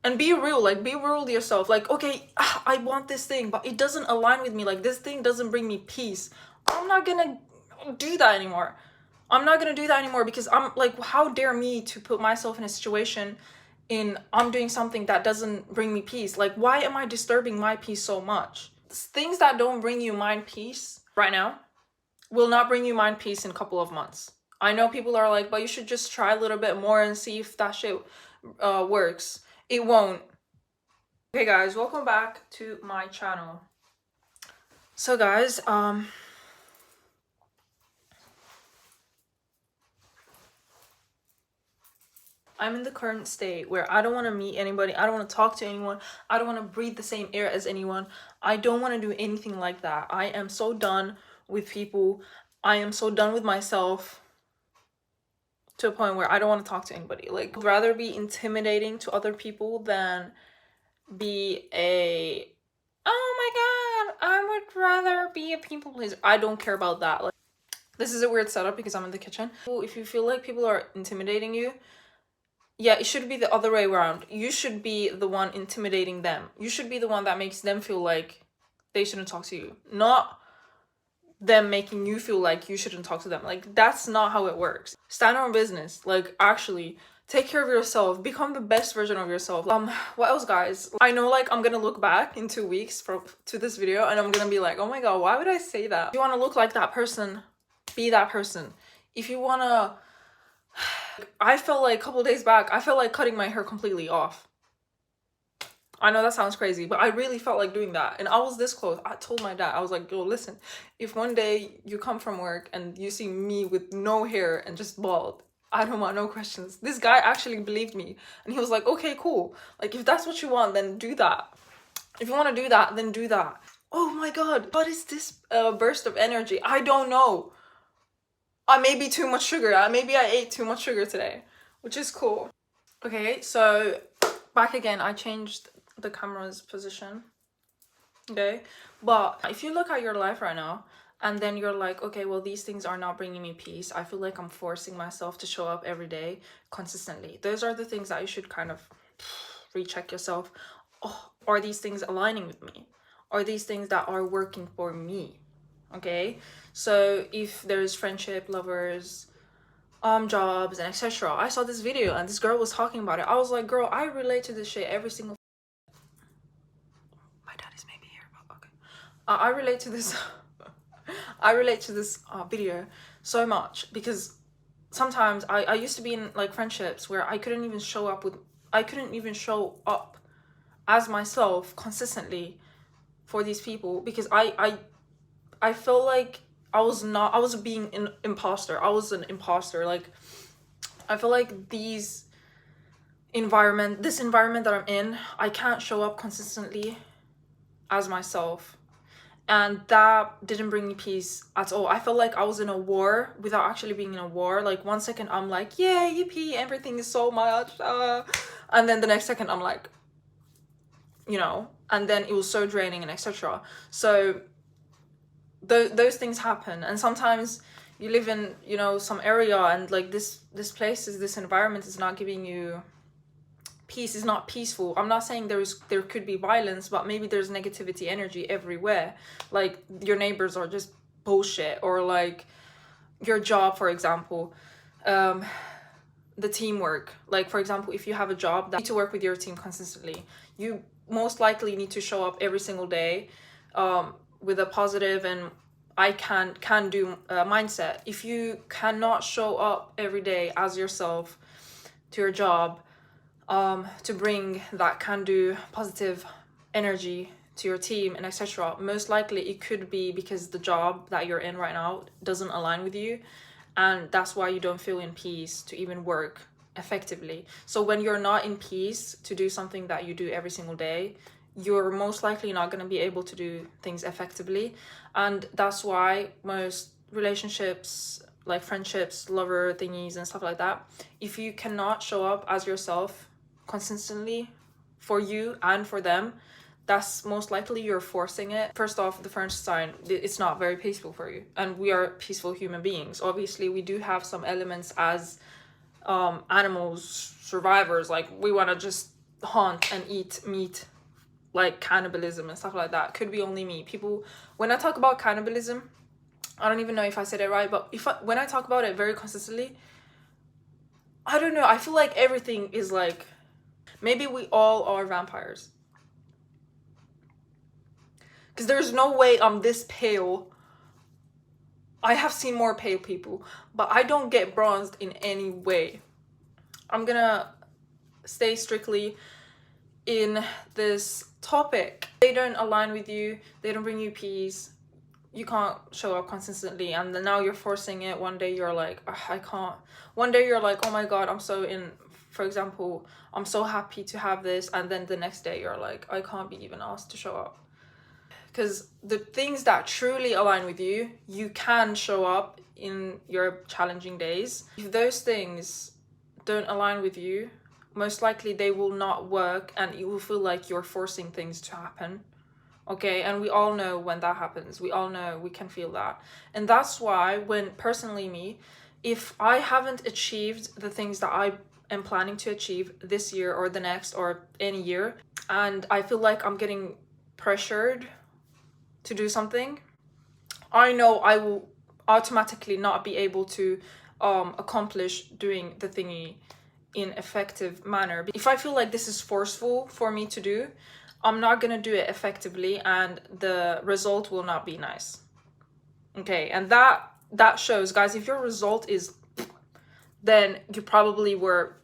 And be real, like be real to yourself. Like, okay, I want this thing, but it doesn't align with me. Like, this thing doesn't bring me peace. I'm not gonna do that anymore. I'm not gonna do that anymore, because I'm like, how dare me to put myself in a situation in I'm doing something that doesn't bring me peace. Like, why am I disturbing my peace so much? Things that don't bring you mind peace right now will not bring you mind peace in a couple of months. I know people are like, but you should just try a little bit more and see if that shit works. It won't. Okay guys, welcome back to my channel. So guys, I'm in the current state where I don't want to meet anybody, I don't want to talk to anyone, I don't want to breathe the same air as anyone. I don't want to do anything like that. I am so done with people. I am so done with myself, to a point where I don't want to talk to anybody. Like, I'd rather be intimidating to other people than be a, oh my god, I would rather be a people pleaser. I don't care about that. Like, this is a weird setup because I'm in the kitchen. If you feel like people are intimidating you, yeah, it should be the other way around. You should be the one intimidating them. You should be the one that makes them feel like they shouldn't talk to you, not them making you feel like you shouldn't talk to them. Like, that's not how it works. Stand on business. Like, actually take care of yourself, become the best version of yourself. What else, guys? I know, like, I'm gonna look back in 2 weeks to this video and I'm gonna be like, oh my god, why would I say that? If you want to look like that person, be that person. If you want to, I felt like a couple days back, I felt like cutting my hair completely off. I know that sounds crazy, but I really felt like doing that. And I was this close. I told my dad, I was like, yo, listen, if one day you come from work and you see me with no hair and just bald, I don't want no questions. This guy actually believed me. And he was like, okay, cool. Like, if that's what you want, then do that. If you want to do that, then do that. Oh my god, what is this burst of energy? I don't know. I may be too much sugar. Maybe I ate too much sugar today, which is cool. Okay, so back again, I changed the camera's position. Okay, but if you look at your life right now and then you're like, okay, well, these things are not bringing me peace, I feel like I'm forcing myself to show up every day consistently. Those are the things that you should kind of recheck yourself. Oh, are these things aligning with me? Are these things that are working for me? Okay, so if there's friendship, lovers, jobs, and etc. I saw this video and this girl was talking about it. I was like, girl, I relate to this shit every single. My dad is maybe here, but okay. I relate to this. I relate to this video so much, because sometimes I used to be in like friendships where I couldn't even show up as myself consistently for these people, because I felt like I was being an imposter. I was an imposter. Like, I feel like this environment that I'm in, I can't show up consistently as myself. And that didn't bring me peace at all. I felt like I was in a war without actually being in a war. Like, one second I'm like, yeah, yippee, everything is so much. And then the next second I'm like, you know, and then it was so draining and etc. So those things happen. And sometimes you live in, you know, some area and like this environment is not giving you peace, is not peaceful. I'm not saying there could be violence, but maybe there's negativity energy everywhere. Like, your neighbors are just bullshit, or like your job, for example, the teamwork. Like, for example, if you have a job that you need to work with your team consistently, you most likely need to show up every single day with a positive and I can do mindset. If you cannot show up every day as yourself to your job, to bring that can do positive energy to your team and etc., most likely it could be because the job that you're in right now doesn't align with you, and that's why you don't feel in peace to even work effectively. So when you're not in peace to do something that you do every single day, you're most likely not going to be able to do things effectively. And that's why most relationships, like friendships, lover thingies and stuff like that, if you cannot show up as yourself consistently for you and for them, that's most likely you're forcing it. First off, the first sign, it's not very peaceful for you. And we are peaceful human beings. Obviously, we do have some elements as animals, survivors. Like, we want to just hunt and eat meat, like cannibalism and stuff like that. Could be only me. People, when I talk about cannibalism, I don't even know if I said it right, but when I talk about it very consistently, I don't know, I feel like everything is like, maybe we all are vampires. Because there's no way I'm this pale. I have seen more pale people, but I don't get bronzed in any way. I'm gonna stay strictly in this topic. They don't align with you, they don't bring you peace, you can't show up consistently, and then now you're forcing it. One day you're like, I can't. One day you're like, oh my god, I'm so in, for example, I'm so happy to have this, and then the next day you're like, I can't be even asked to show up. Because the things that truly align with you, you can show up in your challenging days. If those things don't align with you, most likely they will not work, and you will feel like you're forcing things to happen. Okay, and we all know when that happens. We all know, we can feel that. And that's why, when personally me, if I haven't achieved the things that I am planning to achieve this year or the next or any year, and I feel like I'm getting pressured to do something, I know I will automatically not be able to accomplish doing the thingy in effective manner. If I feel like this is forceful for me to do, I'm not gonna do it effectively, and the result will not be nice. Okay, and that shows, guys, if your result is then you probably were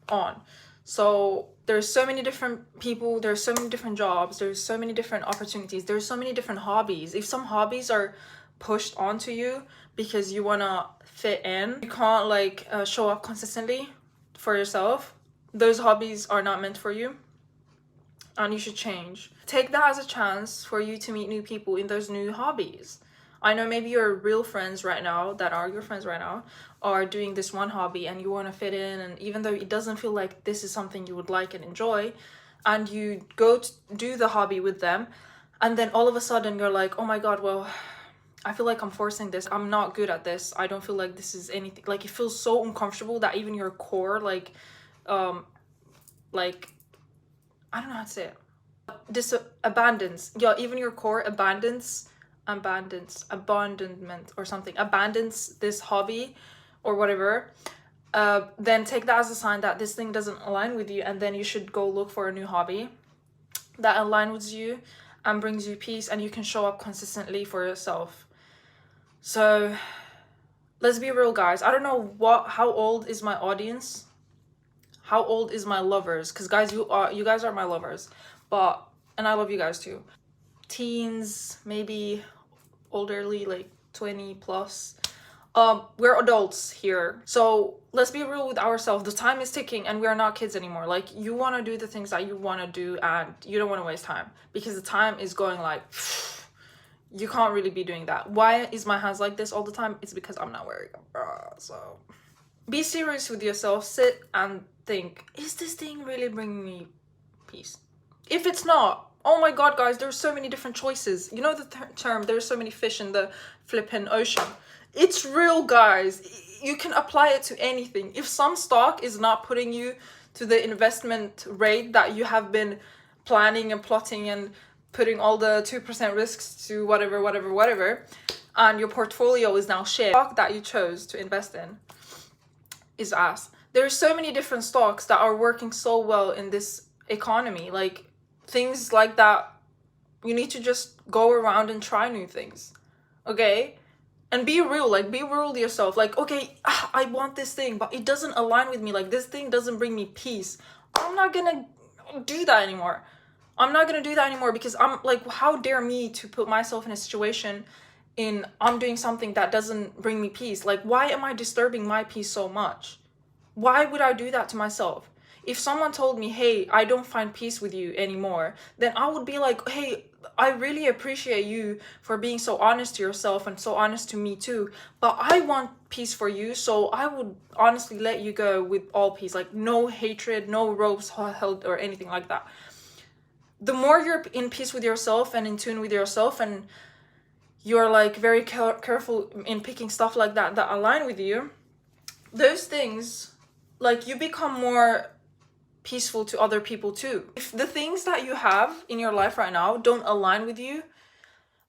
on. So there's so many different people, there's so many different jobs, there's so many different opportunities, there's so many different hobbies. If some hobbies are pushed onto you because you want to fit in, you can't like show up consistently for yourself, those hobbies are not meant for you, and you should change. Take that as a chance for you to meet new people in those new hobbies. I know maybe your real friends right now, that are your friends right now, are doing this one hobby and you want to fit in, and even though it doesn't feel like this is something you would like and enjoy, and you go to do the hobby with them, and then all of a sudden you're like, oh my god, well, I feel like I'm forcing this, I'm not good at this, I don't feel like this is anything, like it feels so uncomfortable that even your core, like I don't know how to say it, abandons, yeah, even your core abandonment or something, abandons this hobby or whatever. Then take that as a sign that this thing doesn't align with you, and then you should go look for a new hobby that aligns with you and brings you peace, and you can show up consistently for yourself. So let's be real, guys. I don't know how old is my audience, how old is my lovers, because guys, you guys are my lovers, and I love you guys too. Teens, maybe elderly, like 20 plus. We're adults here, so let's be real with ourselves. The time is ticking and we are not kids anymore. Like, you want to do the things that you want to do, and you don't want to waste time, because the time is going like you can't really be doing that. Why is my hands like this all the time? It's because I'm not wearing a bra. So be serious with yourself. Sit and think, is this thing really bringing me peace? If it's not, oh my god, guys, there's so many different choices. You know the term, there's so many fish in the flippin' ocean. It's real, guys. You can apply it to anything. If some stock is not putting you to the investment rate that you have been planning and plotting and putting all the 2% risks to whatever, and your portfolio is now shit, stock that you chose to invest in is ass. There's so many different stocks that are working so well in this economy. Like, things like that, you need to just go around and try new things, okay? And be real, like, be real to yourself. Like, okay, I want this thing, but it doesn't align with me. Like, this thing doesn't bring me peace. I'm not gonna do that anymore. Because I'm like, how dare me to put myself in a situation I'm doing something that doesn't bring me peace. Like, why am I disturbing my peace so much? Why would I do that to myself? If someone told me, hey, I don't find peace with you anymore, then I would be like, hey, I really appreciate you for being so honest to yourself and so honest to me too, but I want peace for you, so I would honestly let you go with all peace. Like, no hatred, no ropes held or anything like that. The more you're in peace with yourself and in tune with yourself, and you're like very careful in picking stuff like that align with you, those things, like, you become more peaceful to other people too. If the things that you have in your life right now don't align with you,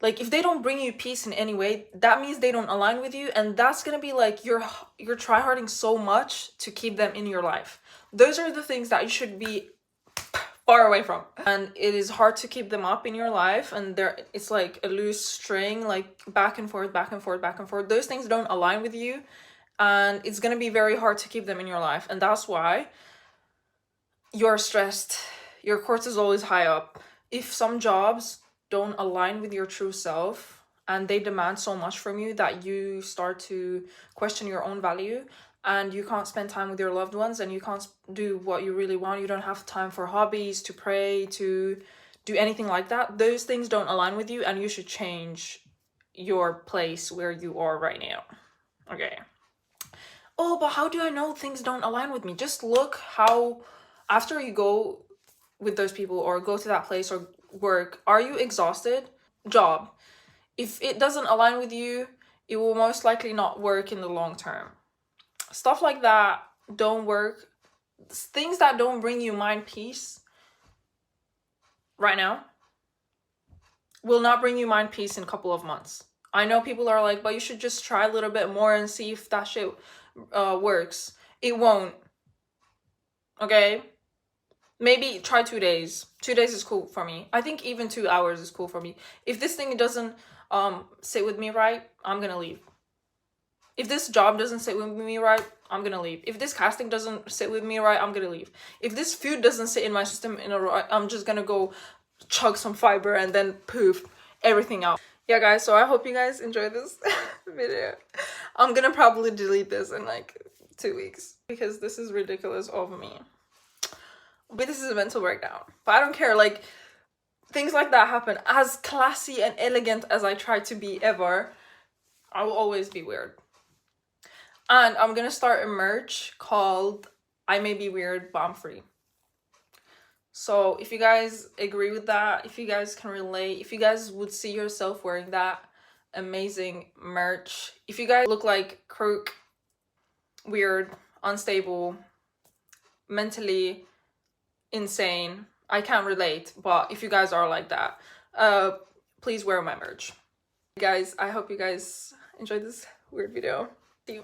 like if they don't bring you peace in any way, that means they don't align with you, and that's gonna be like you're try-harding so much to keep them in your life. Those are the things that you should be far away from, and it is hard to keep them up in your life, and it's like a loose string, like back and forth, back and forth, back and forth. Those things don't align with you, and it's gonna be very hard to keep them in your life, and that's why you're stressed, your cortisol is high up. If some jobs don't align with your true self and they demand so much from you that you start to question your own value, and you can't spend time with your loved ones, and you can't do what you really want, you don't have time for hobbies, to pray, to do anything like that, those things don't align with you, and you should change your place where you are right now. Okay. Oh, but how do I know things don't align with me? Just look how, after you go with those people or go to that place or work, are you exhausted? Job, if it doesn't align with you, it will most likely not work in the long term. Stuff like that don't work. Things that don't bring you mind peace right now will not bring you mind peace in a couple of months. I know people are like, but you should just try a little bit more and see if that shit works. It won't. Okay? Maybe try 2 days. 2 days is cool for me. I think even 2 hours is cool for me. If this thing doesn't sit with me right, I'm gonna leave. If this job doesn't sit with me right, I'm gonna leave. If this casting doesn't sit with me right, I'm gonna leave. If this food doesn't sit in my system in a row, I'm just gonna go chug some fiber and then poof, everything out. Yeah, guys, so I hope you guys enjoyed this video. I'm gonna probably delete this in like 2 weeks because this is ridiculous of me. But this is a mental breakdown. But I don't care, like, things like that happen. As classy and elegant as I try to be ever, I will always be weird. And I'm gonna start a merch called I May Be Weird, but I'm Free. So if you guys agree with that, if you guys can relate, if you guys would see yourself wearing that amazing merch, if you guys look like crook, weird, unstable, mentally insane, I can't relate, but if you guys are like that, please wear my merch. Guys, I hope you guys enjoyed this weird video. See you.